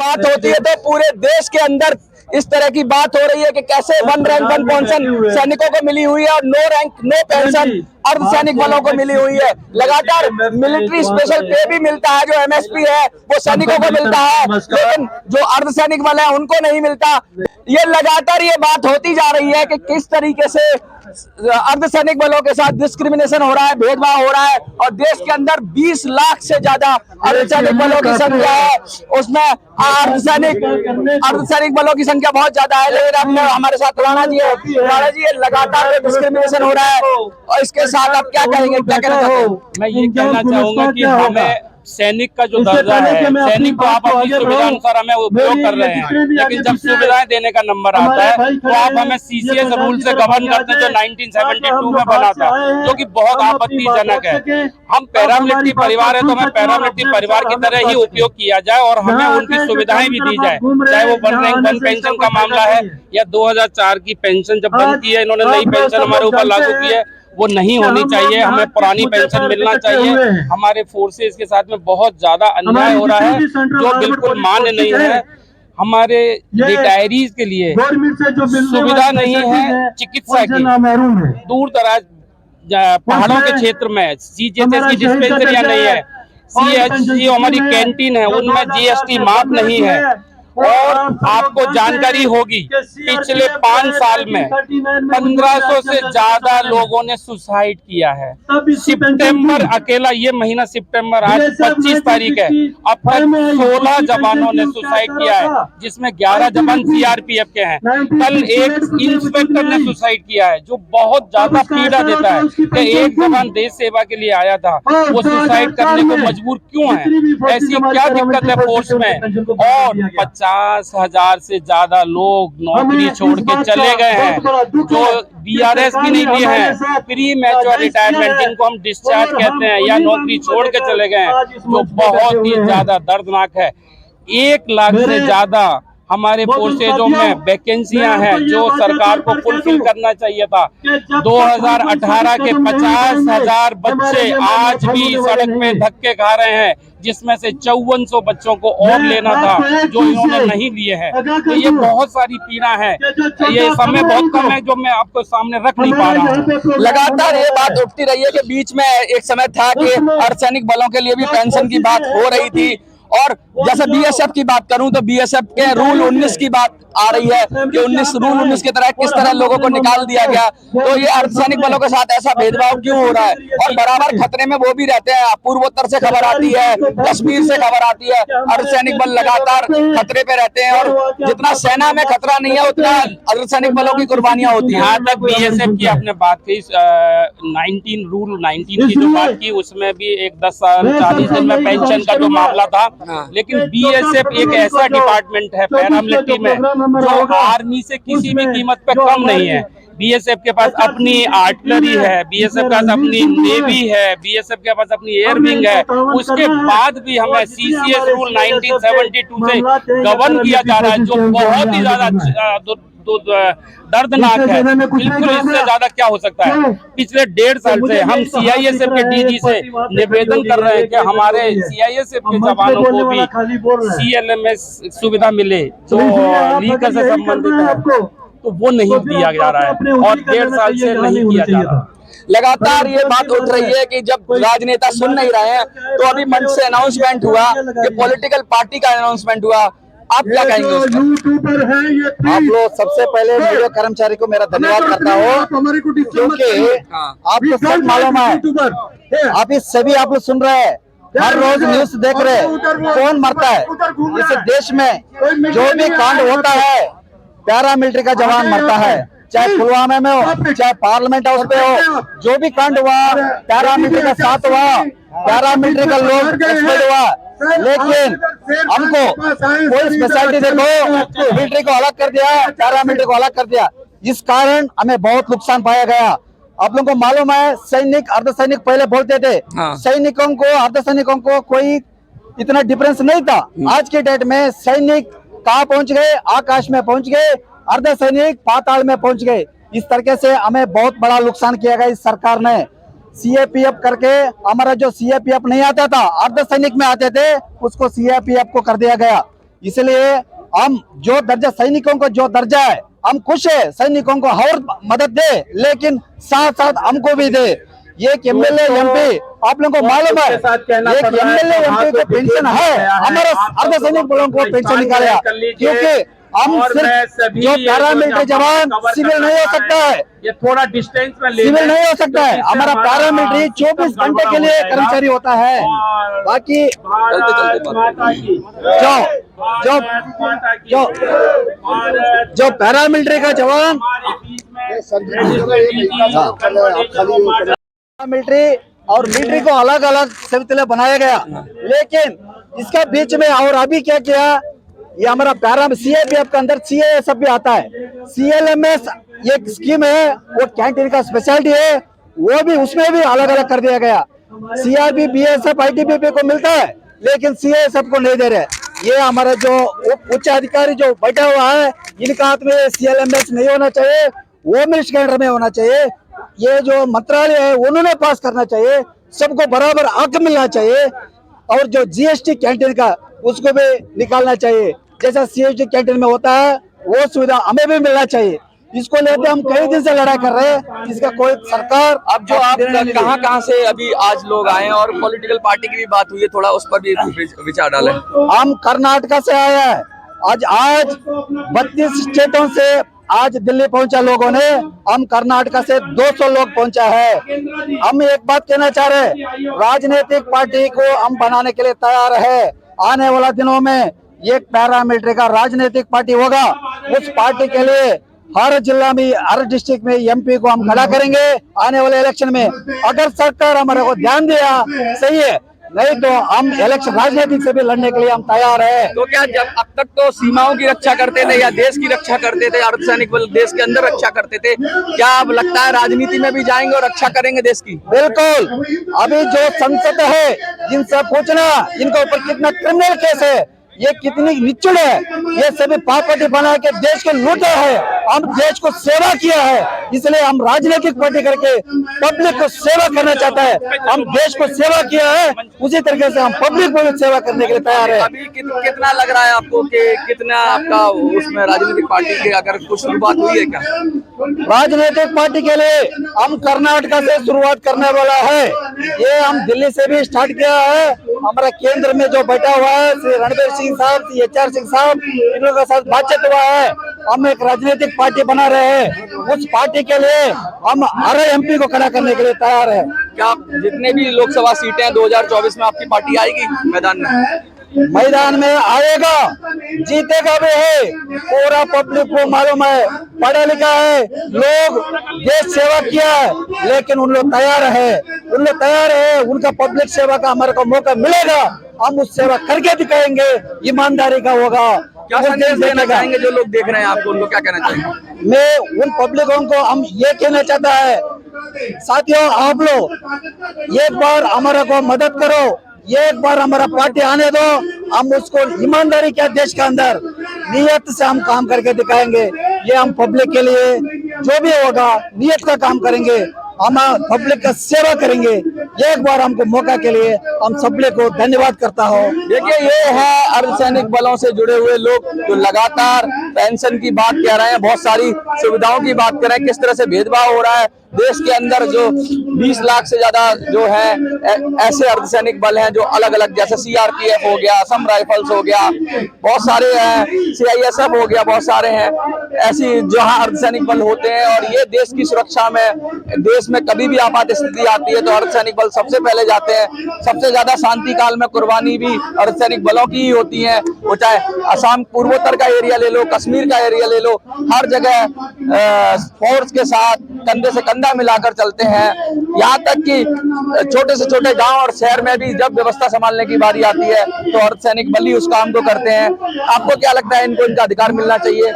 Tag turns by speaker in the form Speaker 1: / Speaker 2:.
Speaker 1: बात होती है तो पूरे देश के अंदर इस तरह की बात हो रही है कि कैसे 1 रैंक 1 पेंशन सैनिकों को मिली हुई है और 9 रैंक 9 पेंशन अर्धसैनिक बलों को मिली हुई है। लगातार मिलिट्री स्पेशल पे भी मिलता है, जो एमएसपी है वो सैनिकों को मिलता है, लेकिन जो अर्धसैनिक बल है उनको नहीं मिलता। ये लगातार ये बात होती जा रही है कि किस तरीके से अर्धसैनिक बलों के साथ डिस्क्रिमिनेशन हो रहा है, भेदभाव हो रहा है, और देश के अंदर 20 लाख से ज्यादा अर्धसैनिक बलों की संख्या है, उसमें अर्धसैनिक बलों की संख्या बहुत ज्यादा है। लेकिन अब हमारे साथ राणा जी है। राणा जी, ये लगातार डिस्क्रिमिनेशन हो रहा है और इसके साथ आप क्या कहेंगे, क्या कहना चाहते हैं?
Speaker 2: मैं ये कहना चाहूंगा कि हमें सैनिक का जो दर्जा है, सैनिक को आप अपनी सुविधा अनुसार हमें उपयोग कर रहे हैं, लेकिन जब सुविधाएं देने का नंबर आता है तो आप हमें सीसीएस रूल से गवर्न करते हैं जो 1972 में बना था, जो कि बहुत आपत्तिजनक है। हम पैरामिलिट्री परिवार है तो हमें पैरामिलिट्री परिवार की तरह ही उपयोग किया जाए और हमें उनकी सुविधाएं भी दी जाए, चाहे वो 1 रैंक 1 पेंशन का मामला है या 2004 की पेंशन जब बंद की है इन्होंने, नई पेंशन हमारे ऊपर लागू की है, वो नहीं होनी चाहिए। हमें पुरानी पेंशन मिलना चाहिए। हमारे फोर्सेस के साथ में बहुत ज्यादा अन्याय हो रहा है जो बिल्कुल मान्य नहीं है। हमारे रिटायरीज के लिए सुविधा नहीं है चिकित्सा की, दूर दराज पहाड़ों के क्षेत्र में सीजीएचएस की डिस्पेंसरियां नहीं है, सीएचसी हमारी कैंटीन है उनमें जीएसटी माफ नहीं है। और आपको जानकारी होगी पिछले 5 साल में 1500 से ज्यादा लोगों ने सुसाइड किया है। सितंबर अकेला ये महीना सितंबर, आज 25 तारीख है, अब तक 16 जवानों ने सुसाइड किया है, जिसमें 11 जवान सीआरपीएफ के हैं। कल एक इंस्पेक्टर ने सुसाइड किया है, जो बहुत ज्यादा पीड़ा देता है कि एक जवान देश सेवा के लिए आया था, वो सुसाइड करने को मजबूर क्यों है? ऐसी क्या दिक्कत है फोर्स में? और 50,000 से ज्यादा लोग नौकरी छोड़ के चले गए हैं, जो बीआरएस भी नहीं लिए हैं, प्री मैच्योर रिटायरमेंट जिनको हम डिस्चार्ज कहते हैं, या नौकरी छोड़ के चले गए हैं, जो बहुत ही ज्यादा दर्दनाक है। 1 लाख से ज्यादा हमारे फोर्सेजों में वैकेंसियां हैं जो सरकार को फुलफिल करना चाहिए था। 2018 के 50,000 बच्चे आज भी सड़क पे धक्के खा रहे हैं, जिसमें से 5400 बच्चों को और लेना था जो इन्होंने नहीं लिए हैं। तो ये बहुत सारी पीड़ा है, ये समय बहुत कम है जो मैं आपको सामने रख नहीं पा रहा हूँ।
Speaker 1: लगातार ये बात उठती रही है कि बीच में एक समय था कि अर्धसैनिक बलों के लिए भी पेंशन की बात हो रही थी, और जैसे बीएसएफ की बात करूं तो बीएसएफ के रूल 19 की बात आ रही है कि रूल 19 की तरह किस तरह लोगों को निकाल दिया गया। तो ये अर्धसैनिक बलों के साथ ऐसा भेदभाव क्यों हो रहा है? और बराबर खतरे में वो भी रहते हैं। पूर्वोत्तर से खबर आती है, कश्मीर से खबर आती है, अर्धसैनिक बल लगातार खतरे पे रहते हैं, और जितना सेना में खतरा नहीं है उतना अर्धसैनिक बलों की कुर्बानियां होती है।
Speaker 2: यहाँ तक बीएसएफ की आपने बात की, 19 की जो बात की उसमें भी एक 10 साल 40 दिन में पेंशन का जो मामला था, लेकिन बीएसएफ एक ऐसा डिपार्टमेंट है पैरामिलिट्री में जो आर्मी से किसी भी कीमत पे कम नहीं है। बीएसएफ के पास अपनी आर्टिलरी है, बीएसएफ के पास अपनी नेवी है, बीएसएफ के पास अपनी एयर विंग है, उसके बाद भी हमें सीसीएस रूल 1972 से गवर्न किया जा रहा है, जो बहुत ही ज्यादा दर्दनाक है। बिल्कुल इससे ज्यादा क्या हो सकता है? पिछले 1.5 साल से हम सीआईएसएफ के डीजी से निवेदन कर रहे हैं कि हमारे सीआईएसएफ के जवानों को भी सीएलएमएस सुविधा मिले जो लीकर से संबंधित है, तो वो नहीं दिया जा रहा है और 1.5 साल से नहीं किया जा रहा।
Speaker 1: लगातार ये बात उठ रही है कि जब राजनेता सुन नहीं रहे हैं, तो अभी मंच से अनाउंसमेंट हुआ कि पॉलिटिकल पार्टी का अनाउंसमेंट हुआ, आप क्या कहेंगे?
Speaker 3: आप लोग सबसे पहले मीडिया कर्मचारी को मेरा धन्यवाद करता हूँ, क्योंकि आपको सब मालूम है, आप इस सभी आप लोग सुन रहे हैं, हर रोज न्यूज देख रहे हैं, कौन मरता है इस देश में। जो भी कांड होता है पैरामिलिट्री का जवान मरता है, चाहे पुलवामा में हो, चाहे पार्लियामेंट हाउस पे हो, जो भी कांड हुआ पैरामिलिट्री का साथ हुआ, पैरामिलिट्री का लोग एक्सपर्ट हुआ। लेकिन हमको कोई स्पेशलिटी देखो, मिलिट्री को अलग कर दिया, पैरामिलिट्री को अलग कर दिया, जिस कारण हमें बहुत नुकसान पाया गया। आप लोगों को मालूम है, सैनिक अर्धसैनिक पहले बोलते थे, सैनिकों को अर्धसैनिकों को कोई इतना डिफरेंस नहीं था। आज के डेट में सैनिक कहाँ पहुंच गए? आकाश में पहुंच गए, अर्धसैनिक पाताल में पहुंच गए। इस तरीके से हमें बहुत बड़ा नुकसान किया गया इस सरकार ने। सीएपीएफ करके हमारा जो सीएपीएफ नहीं आता था, अर्धसैनिक में आते थे, उसको सीएपीएफ को कर दिया गया। इसलिए हम जो दर्जा सैनिकों को जो दर्जा है हम खुश है, सैनिकों को और मदद दे, लेकिन साथ साथ हमको भी दे। ये एमएलए एमपी आप लोगों को मालूम है, एक एमएलए एमपी को पेंशन है, हमारे अर्धसैनिक बलों को पेंशन निकाला, क्योंकि हम सिर्फ जो पैरामिलिट्री जवान सिविल नहीं हो सकता है,
Speaker 2: ये थोड़ा डिस्टेंस में
Speaker 3: सिविल नहीं हो सकता है, हमारा पैरामिलिट्री 24 घंटे के लिए कर्मचारी होता है। बाकी जो जो जो पैरामिलिट्री का जवान मिलिट्री और मिलिट्री को अलग अलग सवितले बनाया गया, लेकिन इसका बीच में और अभी क्या किया, ये हमारा पैरा सीएपीएफ के अंदर सीएएसएफ भी आता है, सीएलएमएस एक स्कीम है, वो कैंटीन का स्पेशलिटी है, वो भी उसमें भी अलग अलग कर दिया गया। सीआरपी बीएसएफ आईटीबीपी को मिलता है, लेकिन सीएएसएफ को नहीं दे रहे। ये हमारा जो उच्च अधिकारी जो बैठा हुआ है, इनका हाथ में सीएलएमएस नहीं होना चाहिए, वो मिनिस्टर के अंडर में होना चाहिए। ये जो मंत्रालय है उन्होंने पास करना चाहिए, सबको बराबर हक मिलना चाहिए। और जो जीएसटी कैंटीन का उसको भी निकालना चाहिए, जैसा सीएसटी कैंटीन में होता है वो सुविधा हमें भी मिलना चाहिए। इसको लेते हम कई दिन से लड़ाई कर रहे हैं, इसका कोई सरकार
Speaker 1: अब जो आप कहाँ से अभी आज लोग आए हैं और पॉलिटिकल पार्टी की भी बात हुई है, थोड़ा उस पर भी विचार डालें।
Speaker 3: हम कर्नाटका से आए हैं, आज 32 स्टेटों से आज दिल्ली पहुंचा लोगों ने, हम कर्नाटका से 200 लोग पहुंचा है। हम एक बात कहना चाह रहे हैं, राजनीतिक पार्टी को हम बनाने के लिए तैयार है। आने वाला दिनों में एक पैरामिलिट्री का राजनीतिक पार्टी होगा, उस पार्टी के लिए हर जिला में हर डिस्ट्रिक्ट में एमपी को हम खड़ा करेंगे आने वाले इलेक्शन में। अगर सरकार हमारे को ध्यान दिया सही है, नहीं तो हम इलेक्शन राजनीतिक से भी लड़ने के लिए हम तैयार है।
Speaker 1: तो क्या जब अब तक तो सीमाओं की रक्षा करते थे या देश की रक्षा करते थे, अर्धसैनिक बल देश के अंदर रक्षा करते थे, क्या अब लगता है राजनीति में भी जाएंगे और रक्षा करेंगे देश की?
Speaker 3: बिल्कुल। अभी जो संसद है, जिनसे पूछना इनके ऊपर कितना क्रिमिनल केस है, ये कितनी निचुड़ है, ये सभी पार्टी बना के देश को लूटा है। हम देश को सेवा किया है, इसलिए हम राजनीतिक पार्टी करके पब्लिक को सेवा करना चाहता है। हम देश को सेवा किया है, उसी तरीके से हम पब्लिक को भी सेवा करने के लिए तैयार है।
Speaker 1: अभी कितना लग रहा है आपको कि कितना आपका उसमें राजनीतिक पार्टी के अगर कुछ शुरुआत हुई है क्या?
Speaker 3: राजनीतिक पार्टी के लिए हम कर्नाटका से शुरुआत करने वाला है, ये हम दिल्ली से भी स्टार्ट किया है। हमारा केंद्र में जो बैठा हुआ है श्री रणबीर सिंह साहब, श्री HR सिंह साहब, इन लोगों के साथ बातचीत हुआ है। हम एक राजनीतिक पार्टी बना रहे हैं, उस पार्टी के लिए हम हर MP को खड़ा करने के लिए तैयार है।
Speaker 1: क्या जितने भी लोकसभा सीटें हैं 2024 में आपकी पार्टी आएगी मैदान में?
Speaker 3: मैदान में आएगा, जीतेगा भी है। पूरा पब्लिक को मालूम है, पढ़ा लिखा है, लोग देश सेवा किया है, लेकिन उन लोग तैयार है, उनका पब्लिक सेवा का हमारे को मौका मिलेगा, हम उस सेवा करके दिखाएंगे, ईमानदारी का होगा।
Speaker 1: क्या संदेश देना चाहेंगे जो लोग देख रहे हैं आपको, उनको क्या कहना चाहेंगे?
Speaker 3: मैं उन पब्लिकों को हम ये कहना चाहता है, साथियों आप लोग एक बार हमारे को मदद करो, एक बार हमारा पार्टी आने दो, हम उसको ईमानदारी क्या देश के अंदर नियत से हम काम करके दिखाएंगे। ये हम पब्लिक के लिए जो भी होगा नियत का काम करेंगे, हम पब्लिक का सेवा करेंगे। एक बार हमको मौका के लिए हम सबले को धन्यवाद करता हूँ।
Speaker 1: देखिए ये है अर्धसैनिक बलों से जुड़े हुए लोग जो लगातार पेंशन की बात कह रहे हैं, बहुत सारी सुविधाओं की बात कर रहे हैं, किस तरह से भेदभाव हो रहा है देश के अंदर। जो 20 लाख से ज्यादा जो है ऐसे अर्धसैनिक बल हैं जो अलग अलग, जैसे CRPF हो गया, असम राइफल्स हो गया, बहुत सारे हैं, CISF हो गया, बहुत सारे हैं ऐसी जहां अर्धसैनिक बल होते हैं। और ये देश की सुरक्षा में, देश में कभी भी आपात स्थिति आती है तो अर्धसैनिक बल सबसे पहले जाते हैं। सबसे ज्यादा शांति काल में कुर्बानी भी अर्धसैनिक बलों की ही होती है, वो चाहे असम पूर्वोत्तर का एरिया ले लो, कश्मीर का एरिया ले लो, हर जगह फोर्स के साथ कंधे से कंधा मिलाकर चलते हैं। यहाँ तक कि छोटे से छोटे गांव और शहर में भी जब व्यवस्था संभालने की बारी आती है तो अर्धसैनिक बल ही उस काम को करते हैं। आपको क्या लगता है, इनको इनका अधिकार मिलना चाहिए?